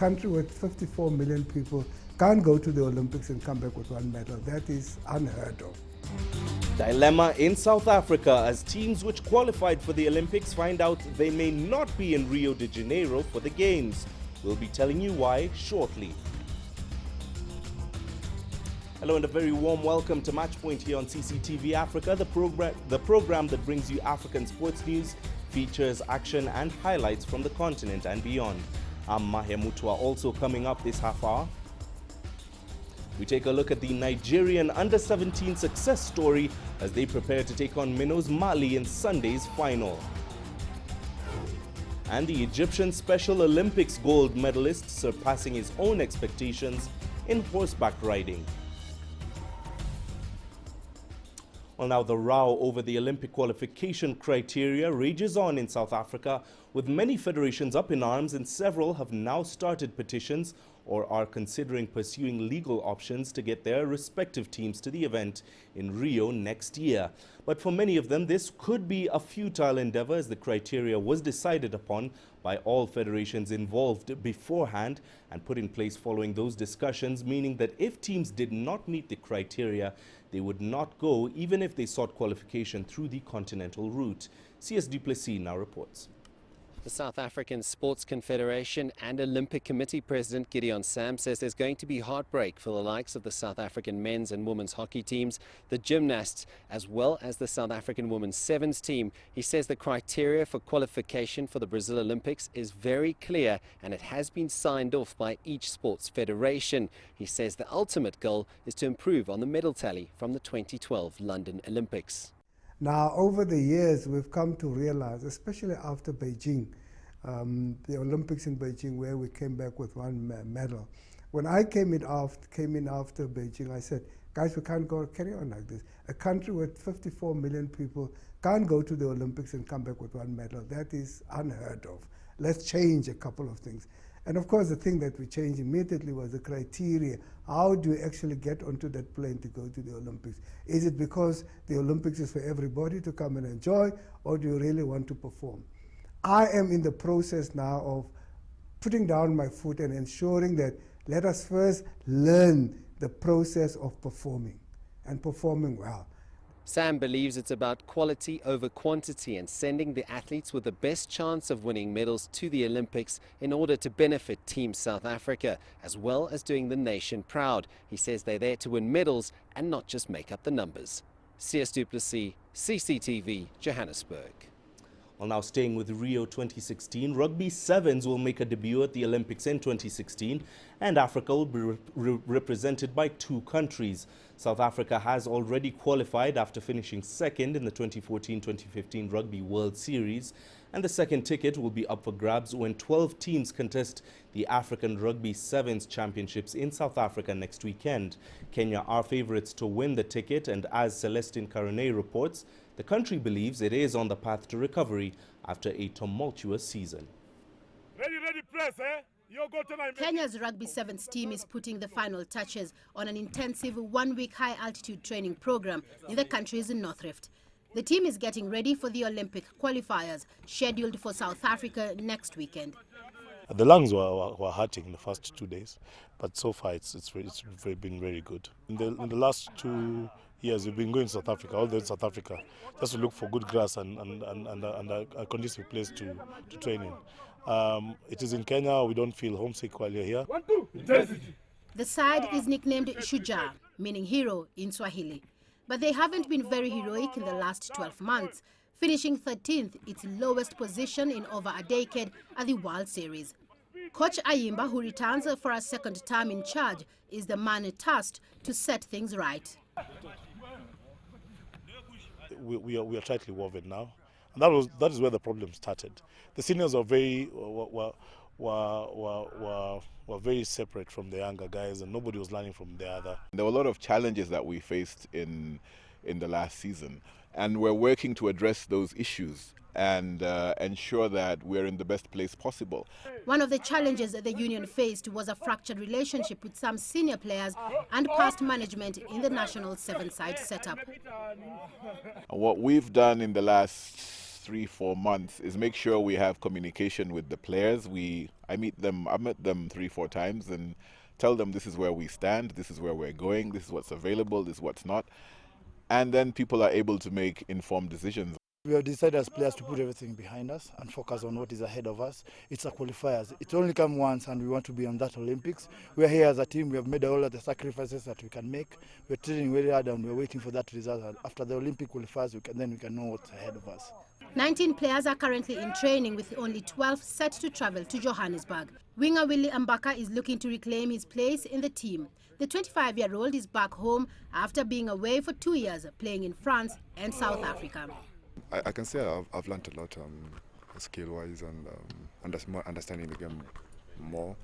country with 54 million people can't go to the Olympics and come back with one medal. That is unheard of. Dilemma in South Africa as teams which qualified for the Olympics find out they may not be in Rio de Janeiro for the Games. We'll be telling you why shortly. Hello and a very warm welcome to Matchpoint here on CCTV Africa, the program that brings you African sports news, features, action and highlights from the continent and beyond. I'm Mahe Mutua. Also coming up this half hour, we take a look at the Nigerian under-17 success story as they prepare to take on minnows Mali in Sunday's final. And the Egyptian Special Olympics gold medalist surpassing his own expectations in horseback riding. Well, now the row over the Olympic qualification criteria rages on in South Africa, with many federations up in arms and several have now started petitions or are considering pursuing legal options to get their respective teams to the event in Rio next year. But for many of them, this could be a futile endeavor as the criteria was decided upon by all federations involved beforehand and put in place following those discussions, meaning that if teams did not meet the criteria, they would not go even if they sought qualification through the continental route. CS Du Plessis now reports. The South African Sports Confederation and Olympic Committee President Gideon Sam says there's going to be heartbreak for the likes of the South African men's and women's hockey teams, the gymnasts, as well as the South African women's sevens team. He says the criteria for qualification for the Brazil Olympics is very clear and it has been signed off by each sports federation. He says the ultimate goal is to improve on the medal tally from the 2012 London Olympics. Now, over the years, we've come to realize, especially after Beijing, the Olympics in Beijing, where we came back with one medal. When I came in after Beijing, I said, guys, we can't carry on like this. A country with 54 million people can't go to the Olympics and come back with one medal. That is unheard of. Let's change a couple of things. And of course, the thing that we changed immediately was the criteria. How do we actually get onto that plane to go to the Olympics? Is it because the Olympics is for everybody to come and enjoy, or do you really want to perform? I am in the process now of putting down my foot and ensuring that let us first learn the process of performing and performing well. Sam believes it's about quality over quantity and sending the athletes with the best chance of winning medals to the Olympics in order to benefit Team South Africa, as well as doing the nation proud. He says they're there to win medals and not just make up the numbers. CS Du Plessis, CCTV, Johannesburg. Well, now staying with Rio 2016, rugby sevens will make a debut at the Olympics in 2016, and Africa will be represented by two countries. South Africa has already qualified after finishing second in the 2014-2015 Rugby World Series, and the second ticket will be up for grabs when 12 teams contest the African Rugby Sevens Championships in South Africa next weekend. Kenya are favourites to win the ticket, and as Celestine Karone reports, the country believes it is on the path to recovery after a tumultuous season. Ready, press, eh? Kenya's Rugby Sevens team is putting the final touches on an intensive one-week high-altitude training program in the country's North Rift. The team is getting ready for the Olympic qualifiers scheduled for South Africa next weekend. The lungs were hurting in the first 2 days, but so far it's been very good. In the last 2 years, we've been going to South Africa, all the way to South Africa, just to look for good grass and a conducive place to train in. It is in Kenya. We don't feel homesick while you're here. The side is nicknamed Shujaa, meaning hero in Swahili. But they haven't been very heroic in the last 12 months, finishing 13th, its lowest position in over a decade at the World Series. Coach Ayimba, who returns for a second term in charge, is the man tasked to set things right. We are tightly woven now, and that is where the problem started. The seniors are were very separate from the younger guys, and nobody was learning from the other. There were a lot of challenges that we faced in the last season, and we're working to address those issues and ensure that we're in the best place possible. One of the challenges that the union faced was a fractured relationship with some senior players and past management in the national seven-side setup. What we've done in the last next 3-4 months is make sure we have communication with the players. I met them 3-4 times and tell them this is where we stand, this is where we're going, this is what's available, this is what's not. And then people are able to make informed decisions. We have decided as players to put everything behind us and focus on what is ahead of us. It's a qualifiers. It only comes once and we want to be on that Olympics. We're here as a team. We have made all of the sacrifices that we can make. We're training very hard and we're waiting for that result. After the Olympic qualifiers, then we can know what's ahead of us. 19 players are currently in training, with only 12 set to travel to Johannesburg. Winger Willie Mbaka is looking to reclaim his place in the team. The 25-year-old is back home after being away for 2 years, playing in France and South Africa. I can say I've learned a lot skill-wise and understanding the game more.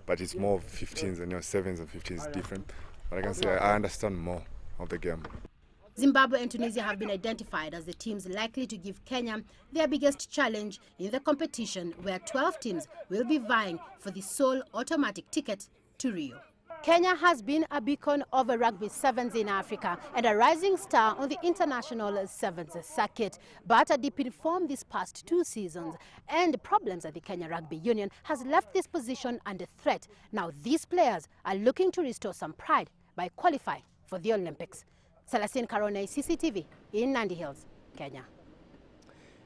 But it's more 15s and 7s and 15s different. But I can say I understand more of the game. Zimbabwe and Tunisia have been identified as the teams likely to give Kenya their biggest challenge in the competition, where 12 teams will be vying for the sole automatic ticket to Rio. Kenya has been a beacon of rugby sevens in Africa and a rising star on the international sevens circuit. But a dip in form these past 2 seasons and problems at the Kenya Rugby Union has left this position under threat. Now these players are looking to restore some pride by qualifying for the Olympics. Celestine Karone, CCTV in Nandi Hills, Kenya.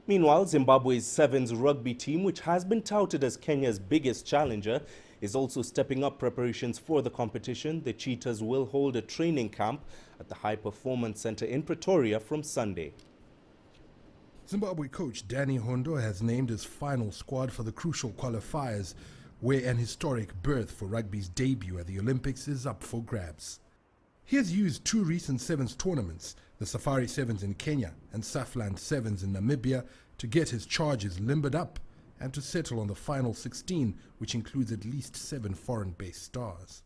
Meanwhile, Zimbabwe's sevens rugby team, which has been touted as Kenya's biggest challenger, is also stepping up preparations for the competition. The Cheetahs will hold a training camp at the High Performance Center in Pretoria from Sunday. Zimbabwe coach Danny Hondo has named his final squad for the crucial qualifiers, where an historic berth for rugby's debut at the Olympics is up for grabs. He has used 2 recent sevens tournaments, the Safari Sevens in Kenya and Safland Sevens in Namibia, to get his charges limbered up and to settle on the final 16, which includes at least 7 foreign-based stars.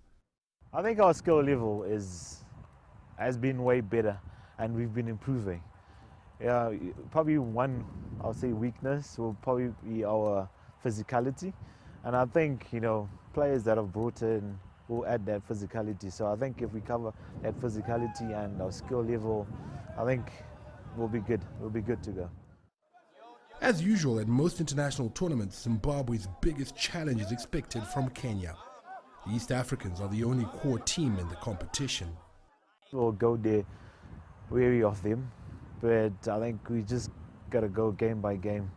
I think our skill level has been way better and we've been improving. Yeah, probably one, I'll say, weakness will probably be our physicality. And I think, players that have brought in will add that physicality. So I think if we cover that physicality and our skill level, I think we'll be good. We'll be good to go. As usual at most international tournaments, Zimbabwe's biggest challenge is expected from Kenya. The East Africans are the only core team in the competition. We'll go there wary of them, but I think we just got to go game by game,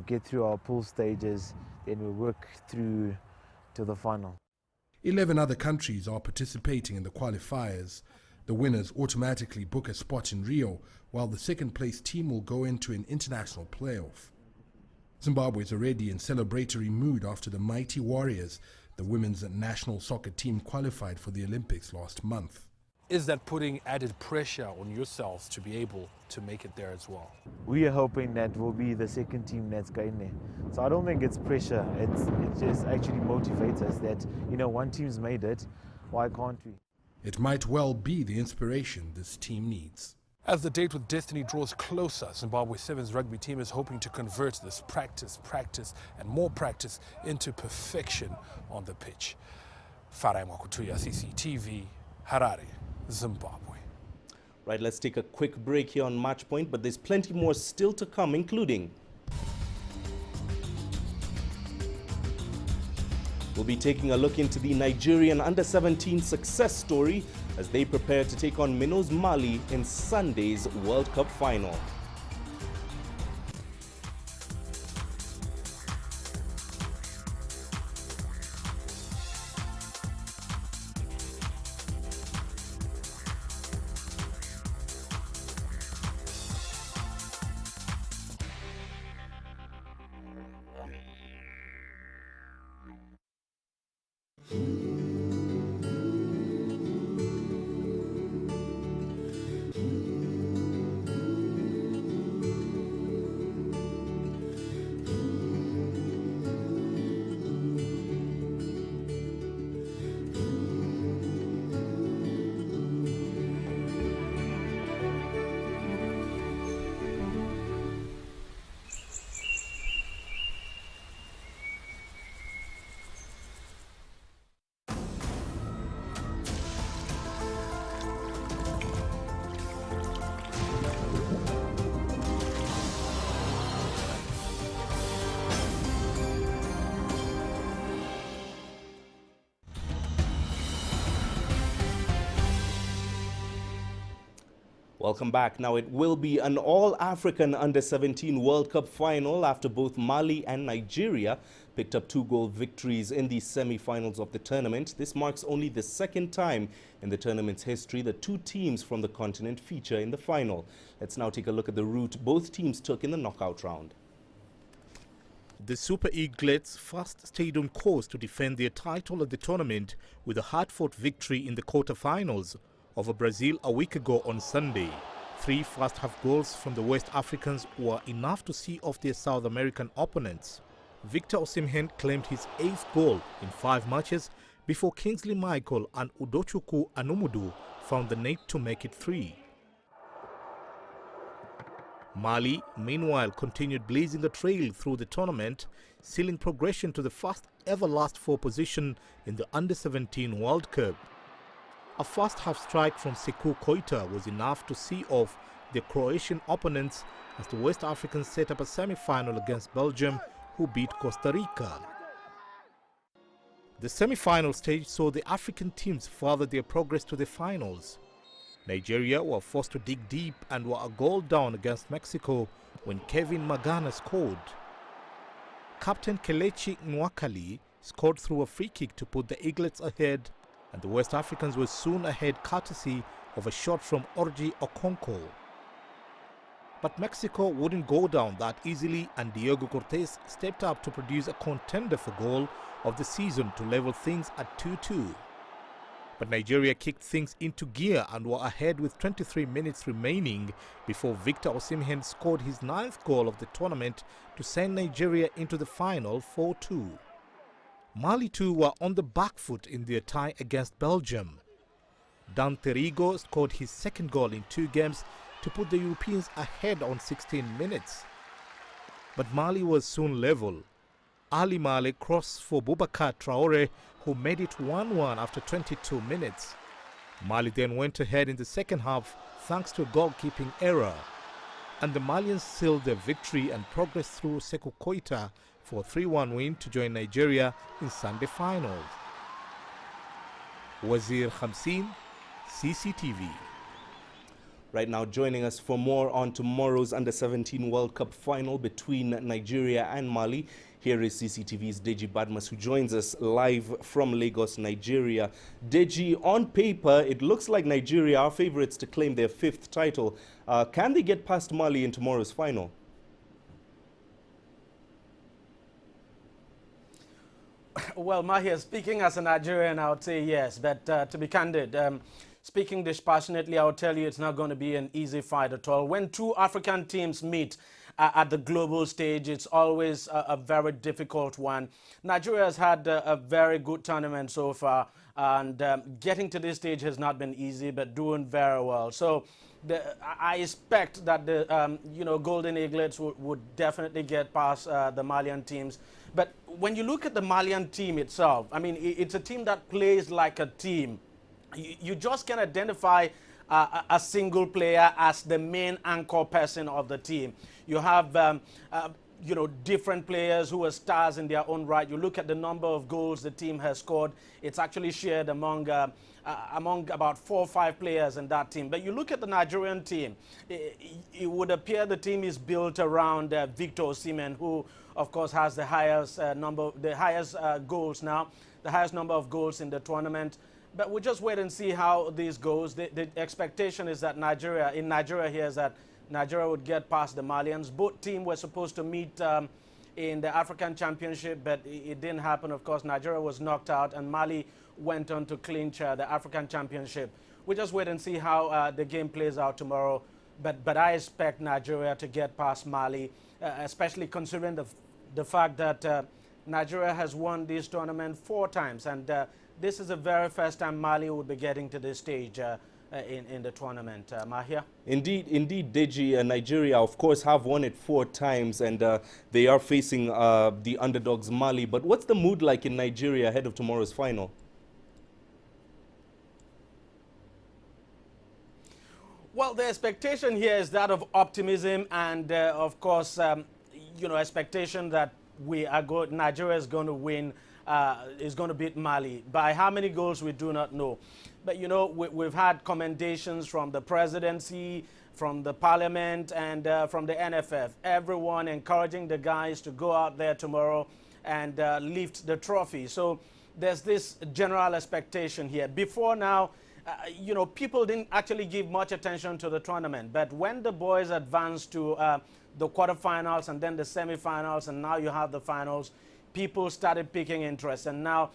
get through our pool stages, then we'll work through to the final. 11 other countries are participating in the qualifiers. The winners automatically book a spot in Rio, while the second-place team will go into an international playoff. Zimbabwe is already in celebratory mood after the mighty Warriors, the women's national soccer team, qualified for the Olympics last month. Is that putting added pressure on yourselves to be able to make it there as well? We are hoping that we'll be the second team that's going there. So I don't think it's pressure. It just actually motivates us that, one team's made it, why can't we? It might well be the inspiration this team needs. As the date with destiny draws closer, Zimbabwe Sevens rugby team is hoping to convert this practice, and more practice into perfection on the pitch. Farai Mwakutuya, CCTV, Harare, Zimbabwe. Right, let's take a quick break here on Matchpoint, but there's plenty more still to come, including we'll be taking a look into the Nigerian under-17 success story as they prepare to take on Minnows Mali in Sunday's World Cup final. Welcome back. Now, it will be an all-African Under-17 World Cup final after both Mali and Nigeria picked up 2-goal victories in the semi-finals of the tournament. This marks only the second time in the tournament's history that two teams from the continent feature in the final. Let's now take a look at the route both teams took in the knockout round. The Super Eaglets first stayed on course to defend their title at the tournament with a hard-fought victory in the quarter-finals over Brazil a week ago on Sunday. 3 first-half goals from the West Africans were enough to see off their South American opponents. Victor Osimhen claimed his 8th goal in 5 matches before Kingsley Michael and Udochukwu Anumudu found the net to make it 3. Mali, meanwhile, continued blazing a trail through the tournament, sealing progression to the first ever last 4 position in the Under-17 World Cup. A first-half strike from Sekou Koita was enough to see off the Croatian opponents as the West Africans set up a semi-final against Belgium, who beat Costa Rica. The semi-final stage saw the African teams further their progress to the finals. Nigeria were forced to dig deep and were a goal down against Mexico when Kevin Magana scored. Captain Kelechi Nwakali scored through a free kick to put the Eaglets ahead, and the West Africans were soon ahead courtesy of a shot from Orji Okonkwo. But Mexico wouldn't go down that easily, and Diego Cortés stepped up to produce a contender for goal of the season to level things at 2-2. But Nigeria kicked things into gear and were ahead with 23 minutes remaining before Victor Osimhen scored his 9th goal of the tournament to send Nigeria into the final 4-2. Mali too were on the back foot in their tie against Belgium. Dan Terrigo scored his 2nd goal in 2 games to put the Europeans ahead on 16 minutes. But Mali was soon level. Ali Male crossed for Boubacar Traore, who made it 1-1 after 22 minutes. Mali then went ahead in the second half thanks to a goalkeeping error. And the Malians sealed their victory and progressed through Sekou Koita for a 3-1 win to join Nigeria in Sunday finals. Wazir Hamsin, CCTV. Right now, joining us for more on tomorrow's Under-17 World Cup final between Nigeria and Mali, here is CCTV's Deji Badmus, who joins us live from Lagos, Nigeria. Deji, on paper, it looks like Nigeria are favourites to claim their 5th title. Can they get past Mali in tomorrow's final? Well, Mahia, speaking as a Nigerian, I would say yes. But to be candid, speaking dispassionately, I would tell you it's not going to be an easy fight at all. When 2 African teams meet at the global stage, it's always a very difficult one. Nigeria has had a very good tournament so far, and getting to this stage has not been easy, but doing very well. So I expect that the Golden Eaglets would definitely get past the Malian teams. But when you look at the Malian team itself, I mean, it's a team that plays like a team. You just can identify a single player as the main anchor person of the team. You have, different players who are stars in their own right. You look at the number of goals the team has scored. It's actually shared among about 4 or 5 players in that team. But you look at the Nigerian team, it would appear the team is built around Victor Osimhen, who, of course, has the highest goals now, the highest number of goals in the tournament. But we'll just wait and see how this goes. The expectation is that Nigeria here is that Nigeria would get past the Malians. Both teams were supposed to meet in the African Championship, but it didn't happen. Of course, Nigeria was knocked out, and Mali went on to clinch the African Championship. We'll just wait and see how the game plays out tomorrow. But I expect Nigeria to get past Mali, especially considering the fact that Nigeria has won this tournament 4 times, and this is the very first time Mali would be getting to this stage in the tournament. Mahia? Indeed, Deji. Nigeria, of course, have won it 4 times, and they are facing the underdogs Mali. But what's the mood like in Nigeria ahead of tomorrow's final? Well, the expectation here is that of optimism and, of course, expectation that Nigeria is going to win is going to beat Mali. By how many goals, we do not know. But, you know, we've had commendations from the presidency, from the parliament, and from the NFF. Everyone encouraging the guys to go out there tomorrow and lift the trophy. So there's this general expectation here. Before now, you know, people didn't actually give much attention to the tournament. But when the boys advanced to the quarterfinals and then the semifinals, and now you have the finals, people started picking interest. And now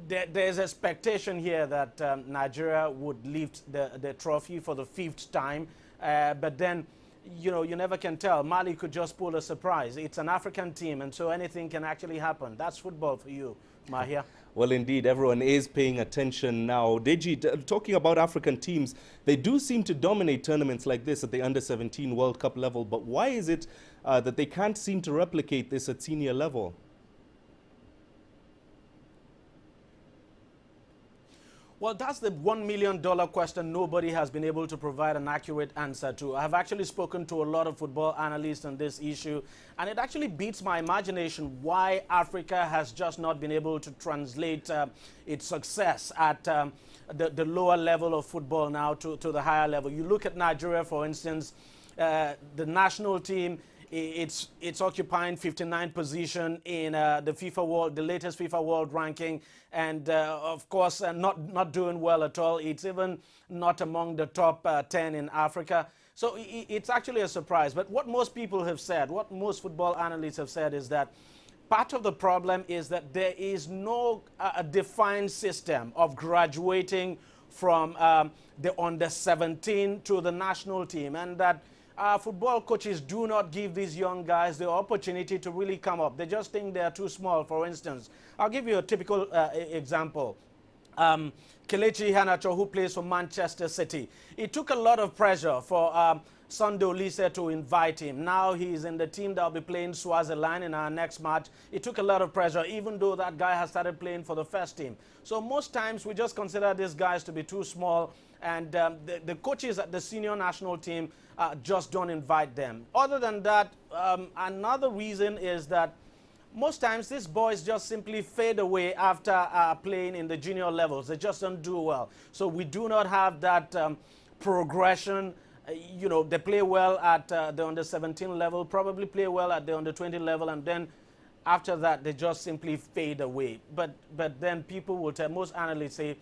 there's expectation here that Nigeria would lift the trophy for the 5th time. But then, you know, you never can tell. Mali could just pull a surprise. It's an African team, and so anything can actually happen. That's football for you, Mahia. Well, indeed, everyone is paying attention now. Deji, talking about African teams, they do seem to dominate tournaments like this at the Under-17 World Cup level. But why is it that they can't seem to replicate this at senior level? Well, that's the $1 million question nobody has been able to provide an accurate answer to. I have actually spoken to a lot of football analysts on this issue, and it actually beats my imagination why Africa has just not been able to translate its success at the lower level of football now to the higher level. You look at Nigeria, for instance, the national team, it's occupying 59th position in the latest FIFA World Ranking, and of course not doing well at all. It's even not among the top 10 in Africa. So it's actually a surprise. But what most people have said, what most football analysts have said, is that part of the problem is that there is no defined system of graduating from the under-17 to the national team, and that football coaches do not give these young guys the opportunity to really come up. They just think they're too small. For instance, I'll give you a typical example. Kelechi Iheanacho, who plays for Manchester City. It took a lot of pressure for Sunday Olise to invite him. Now he's in the team that will be playing Swaziland in our next match. It took a lot of pressure, even though that guy has started playing for the first team. So most times we just consider these guys to be too small, and the coaches at the senior national team just don't invite them. Other than that, another reason is that most times these boys just simply fade away after playing in the junior levels. They just don't do well. So we do not have that progression. You know, they play well at the under-17 level, probably play well at the under-20 level, and then after that they just simply fade away. But then people will tell, most analysts say,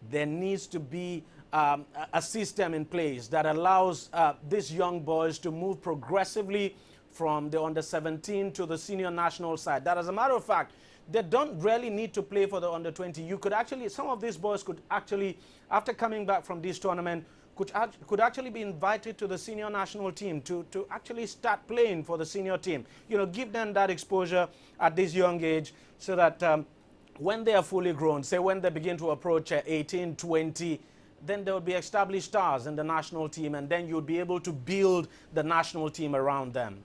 there needs to be a system in place that allows these young boys to move progressively from the under-17 to the senior national side. That, as a matter of fact, they don't really need to play for the under-20. You could actually, some of these boys could actually, after coming back from this tournament, could actually be invited to the senior national team to actually start playing for the senior team. You know, give them that exposure at this young age, so that when they are fully grown, say when they begin to approach 18, 20, then there will be established stars in the national team, and then you'll be able to build the national team around them.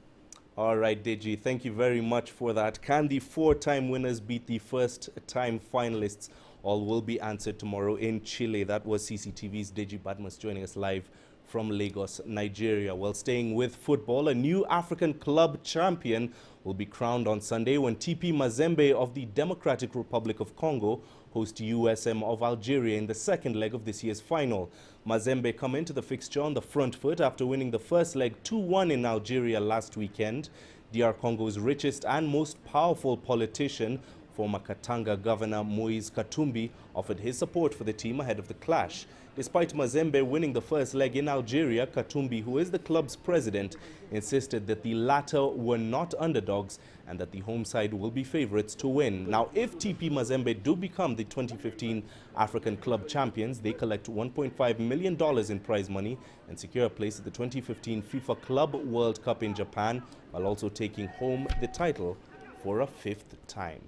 All right, Deji, thank you very much for that. Can the 4-time winners beat the first-time finalists? All will be answered tomorrow in Chile. That was CCTV's Deji Badmus joining us live from Lagos, Nigeria. Well, staying with football, a new African club champion will be crowned on Sunday when TP Mazembe of the Democratic Republic of Congo host USM of Algeria in the second leg of this year's final. Mazembe come into the fixture on the front foot after winning the first leg 2-1 in Algeria last weekend. DR Congo's richest and most powerful politician, former Katanga Governor Moise Katumbi, offered his support for the team ahead of the clash. Despite Mazembe winning the first leg in Algeria, Katumbi, who is the club's president, insisted that the latter were not underdogs and that the home side will be favorites to win. Now, if TP Mazembe do become the 2015 African Club champions, they collect $1.5 million in prize money and secure a place at the 2015 FIFA Club World Cup in Japan, while also taking home the title for a 5th time.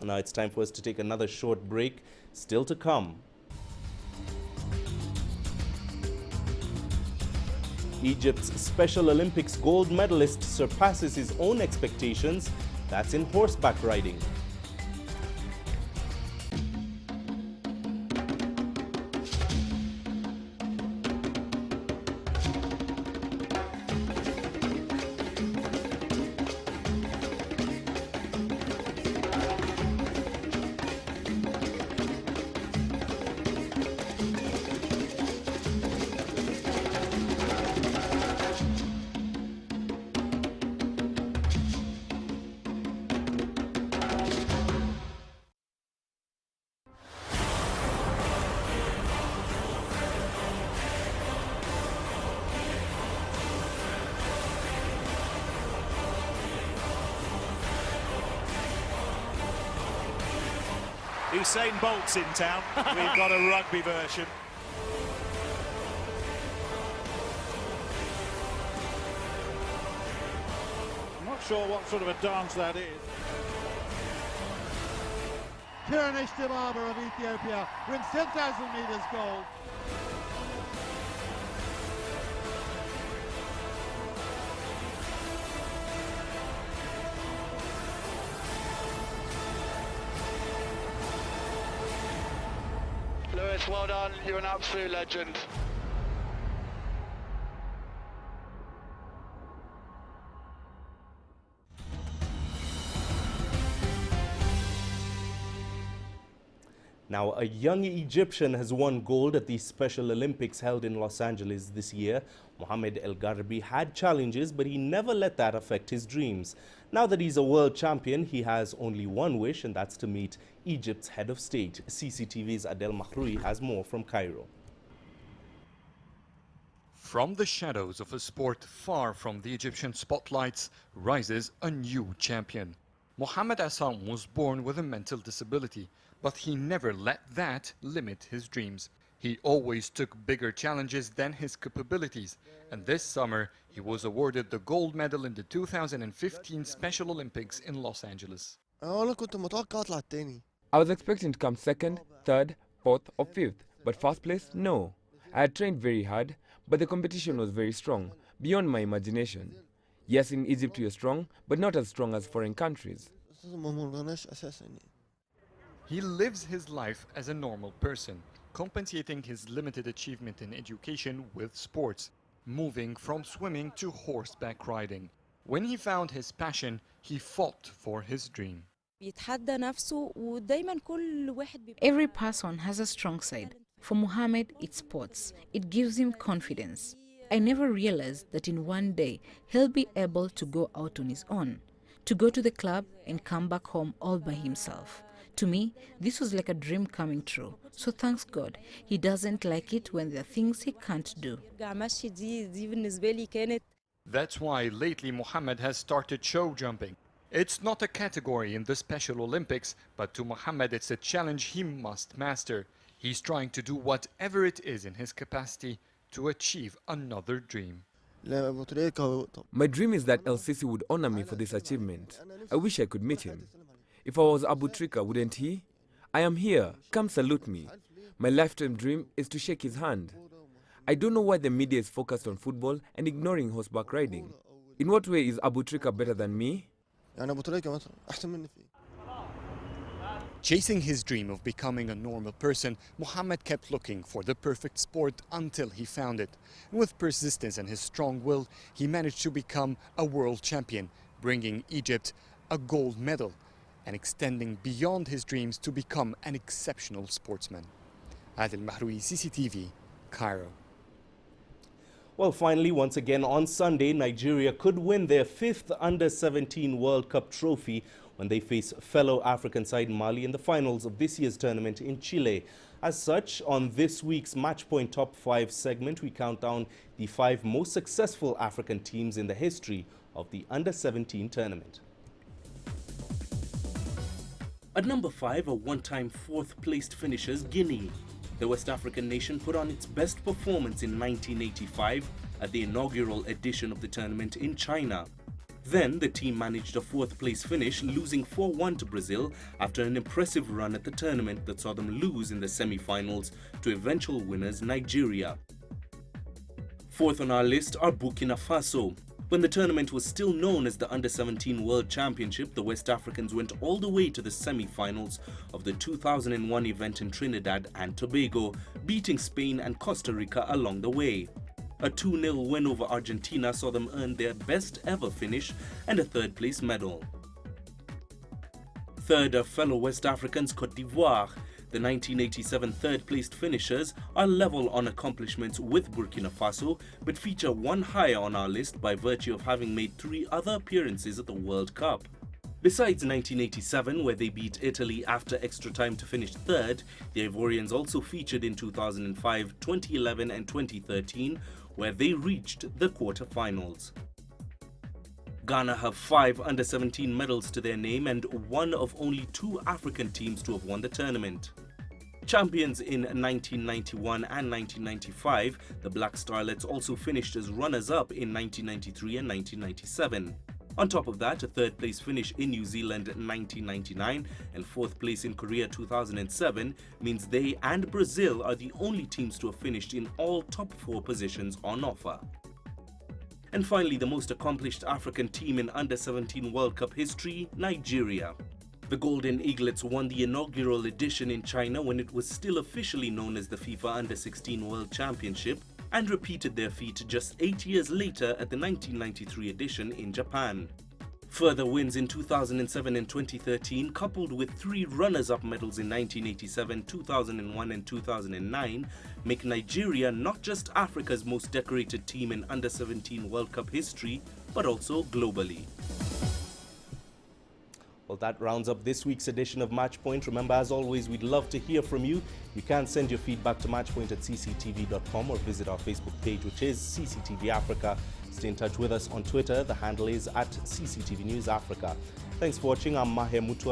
Now it's time for us to take another short break. Still to come, Egypt's Special Olympics gold medalist surpasses his own expectations. That's in horseback riding. Usain Bolt's in town. We've got a rugby version. I'm not sure what sort of a dance that is. Tiranish Dibaba of Ethiopia wins 10,000 metres gold. Lewis, well done. You're an absolute legend. Now, a young Egyptian has won gold at the Special Olympics held in Los Angeles this year. Mohamed El Garbi had challenges, but he never let that affect his dreams. Now that he's a world champion, he has only one wish, and that's to meet Egypt's head of state. CCTV's Adel Mahroui has more from Cairo. From the shadows of a sport far from the Egyptian spotlights rises a new champion. Mohamed Assam was born with a mental disability, but he never let that limit his dreams. He always took bigger challenges than his capabilities, and this summer he was awarded the gold medal in the 2015 Special Olympics in Los Angeles. I was expecting to come second, third, fourth or fifth, but first place, no. I had trained very hard, but the competition was very strong, beyond my imagination. Yes, in Egypt we are strong, but not as strong as foreign countries. He lives his life as a normal person, compensating his limited achievement in education with sports, moving from swimming to horseback riding. When he found his passion, he fought for his dream. Every person has a strong side. For Mohamed, it's sports. It gives him confidence. I never realized that in one day he'll be able to go out on his own, to go to the club and come back home all by himself. To me, this was like a dream coming true. So thanks God, he doesn't like it when there are things he can't do. That's why lately Mohamed has started show jumping. It's not a category in the Special Olympics, but to Mohamed it's a challenge he must master. He's trying to do whatever it is in his capacity to achieve another dream. My dream is that El Sisi would honor me for this achievement. I wish I could meet him. If I was Abu Trika, wouldn't he? I am here. Come salute me. My lifetime dream is to shake his hand. I don't know why the media is focused on football and ignoring horseback riding. In what way is Abu Trika better than me? Chasing his dream of becoming a normal person, Mohamed kept looking for the perfect sport until he found it. And with persistence and his strong will, he managed to become a world champion, bringing Egypt a gold medal and extending beyond his dreams to become an exceptional sportsman. Adel Mahroui, CCTV, Cairo. Well, finally, once again on Sunday, Nigeria could win their 5th Under-17 World Cup trophy when they face fellow African side Mali in the finals of this year's tournament in Chile. As such, on this week's Matchpoint Top 5 segment, we count down the 5 most successful African teams in the history of the Under-17 tournament. At number 5, a one-time 4th-placed finishers, Guinea. The West African nation put on its best performance in 1985 at the inaugural edition of the tournament in China. Then the team managed a 4th-place finish, losing 4-1 to Brazil after an impressive run at the tournament that saw them lose in the semi-finals to eventual winners Nigeria. 4th on our list are Burkina Faso. When the tournament was still known as the Under-17 World Championship, the West Africans went all the way to the semi-finals of the 2001 event in Trinidad and Tobago, beating Spain and Costa Rica along the way. A 2-0 win over Argentina saw them earn their best ever finish and a 3rd-place medal. 3rd are fellow West Africans Côte d'Ivoire. The 1987 third-placed finishers are level on accomplishments with Burkina Faso, but feature one higher on our list by virtue of having made 3 other appearances at the World Cup. Besides 1987, where they beat Italy after extra time to finish 3rd, the Ivorians also featured in 2005, 2011 and 2013, where they reached the quarter-finals. Ghana have 5 under-17 medals to their name and one of only 2 African teams to have won the tournament. Champions in 1991 and 1995, the Black Starlets also finished as runners-up in 1993 and 1997. On top of that, a 3rd place finish in New Zealand in 1999 and 4th place in Korea 2007 means they and Brazil are the only teams to have finished in all top 4 positions on offer. And finally, the most accomplished African team in under-17 World Cup history, Nigeria. The Golden Eaglets won the inaugural edition in China when it was still officially known as the FIFA Under-16 World Championship, and repeated their feat just 8 years later at the 1993 edition in Japan. Further wins in 2007 and 2013, coupled with 3 runners-up medals in 1987, 2001 and 2009, make Nigeria not just Africa's most decorated team in under-17 World Cup history, but also globally. Well, that rounds up this week's edition of Matchpoint. Remember, as always, we'd love to hear from you. You can send your feedback to matchpoint@cctv.com or visit our Facebook page, which is CCTV Africa. Stay in touch with us on Twitter. The handle is @CCTV News Africa. Thanks for watching. I'm Maher Mutua.